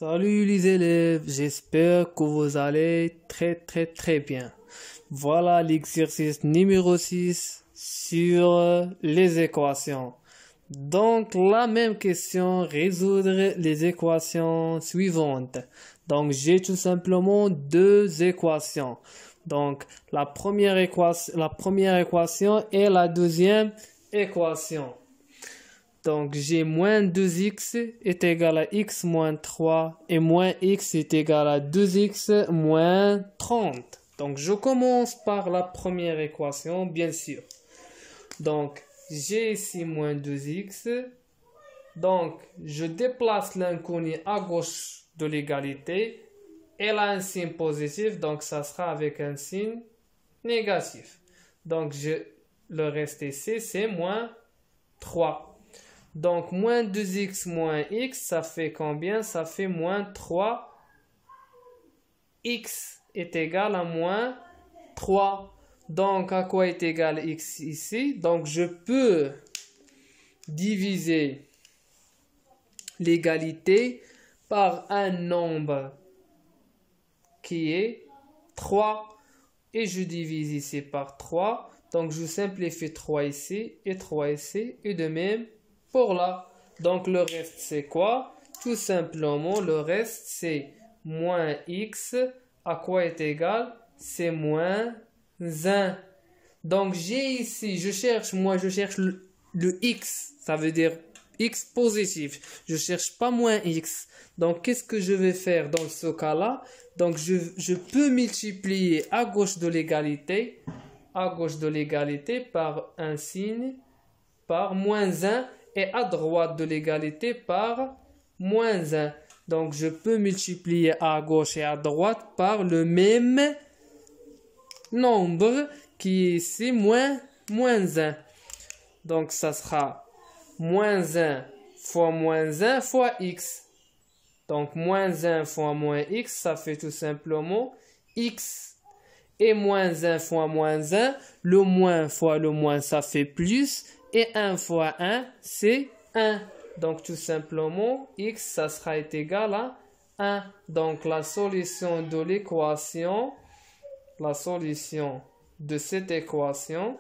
Salut les élèves, j'espère que vous allez très bien. Voilà l'exercice numéro 6 sur les équations. Donc la même question, résoudre les équations suivantes. Donc j'ai tout simplement deux équations. Donc la première équation et la deuxième équation. Donc, j'ai moins 2x est égal à x moins 3 et moins x est égal à 2x moins 30. Donc, je commence par la première équation, bien sûr. Donc, j'ai ici moins 2x. Donc, je déplace l'inconnu à gauche de l'égalité. Elle a un signe positif, donc ça sera avec un signe négatif. Donc, le reste ici, c'est moins 3. Donc, moins 2x moins x, ça fait combien? Ça fait moins 3. X est égal à moins 3. Donc, à quoi est égal x ici? Donc, je peux diviser l'égalité par un nombre qui est 3. Et je divise ici par 3. Donc, je simplifie 3 ici et 3 ici. Et de même pour là. Donc, le reste, c'est quoi? Tout simplement, le reste, c'est moins x. À quoi est égal? C'est moins 1. Donc, j'ai ici, je cherche le x. Ça veut dire x positif. Je cherche pas moins x. Donc, qu'est-ce que je vais faire dans ce cas-là? Donc, je peux multiplier à gauche de l'égalité par un signe, par moins 1. Et à droite de l'égalité par moins 1. Donc, je peux multiplier à gauche et à droite par le même nombre qui est ici, moins 1. Donc, ça sera moins 1 fois moins 1 fois x. Donc, moins 1 fois moins x, ça fait tout simplement x. Et moins 1 fois moins 1, le moins fois le moins, ça fait plus. Et 1 fois 1, c'est 1. Donc, tout simplement, x, ça sera égal à 1. Donc, la solution de l'équation, la solution de cette équation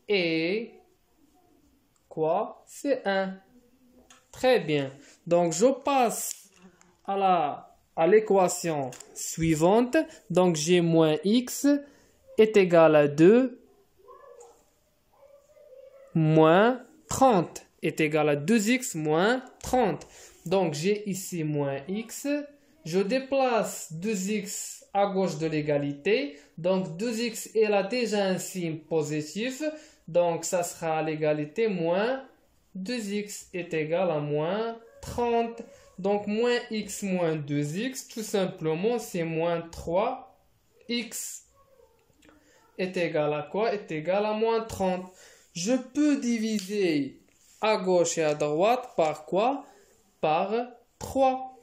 est quoi? C'est 1. Très bien. Donc, je passe à l'équation suivante. Donc, j'ai moins x est égal à 2 moins 30 est égal à 2x moins 30. Donc, j'ai ici moins x. Je déplace 2x à gauche de l'égalité. Donc, 2x, elle a déjà un signe positif. Donc, ça sera à l'égalité moins 2x est égal à moins 30. Donc, moins x moins 2x, tout simplement, c'est moins 3x est égal à quoi? Est égal à moins 30. Je peux diviser à gauche et à droite par quoi? Par 3.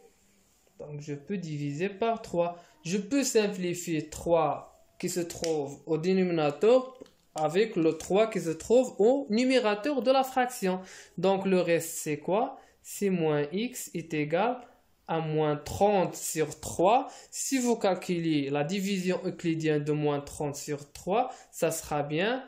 Donc, je peux diviser par 3. Je peux simplifier 3 qui se trouve au dénominateur avec le 3 qui se trouve au numérateur de la fraction. Donc, le reste, c'est quoi? C'est moins x est égal à moins 30 sur 3. Si vous calculez la division euclidienne de moins 30 sur 3, ça sera bien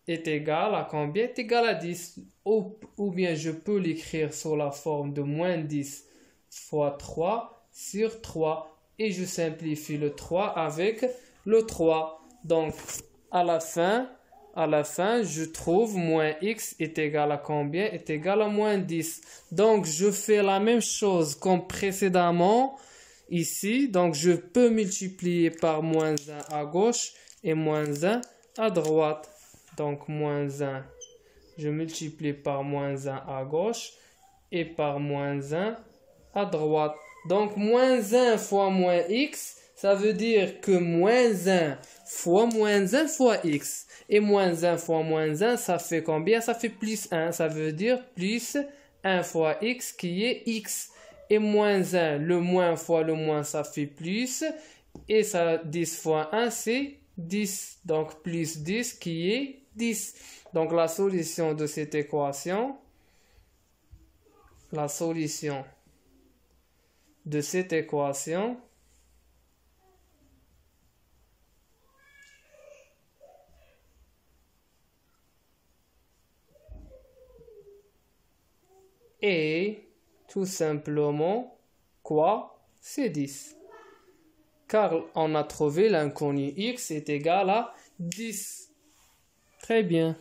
est égal à combien? Est égal à 10. Ou bien je peux l'écrire sous la forme de moins 10 fois 3 sur 3. Et je simplifie le 3 avec le 3. Donc, à la fin, je trouve moins x est égal à combien? Est égal à moins 10. Donc, je fais la même chose comme précédemment ici. Donc, je peux multiplier par moins 1 à gauche et moins 1 à droite. Donc, moins 1, je multiplie par moins 1 à gauche et par moins 1 à droite. Donc, moins 1 fois moins x, ça veut dire que moins 1 fois moins 1 fois x. Et moins 1 fois moins 1, ça fait combien? Ça fait plus 1. Ça veut dire plus 1 fois x qui est x. Et moins 1, le moins fois le moins, ça fait plus. Et ça, 10 fois 1, c'est 10. Donc, plus 10 qui est 10. Donc, la solution de cette équation, est tout simplement quoi? C'est 10. Car on a trouvé l'inconnu x est égal à 10. Très bien.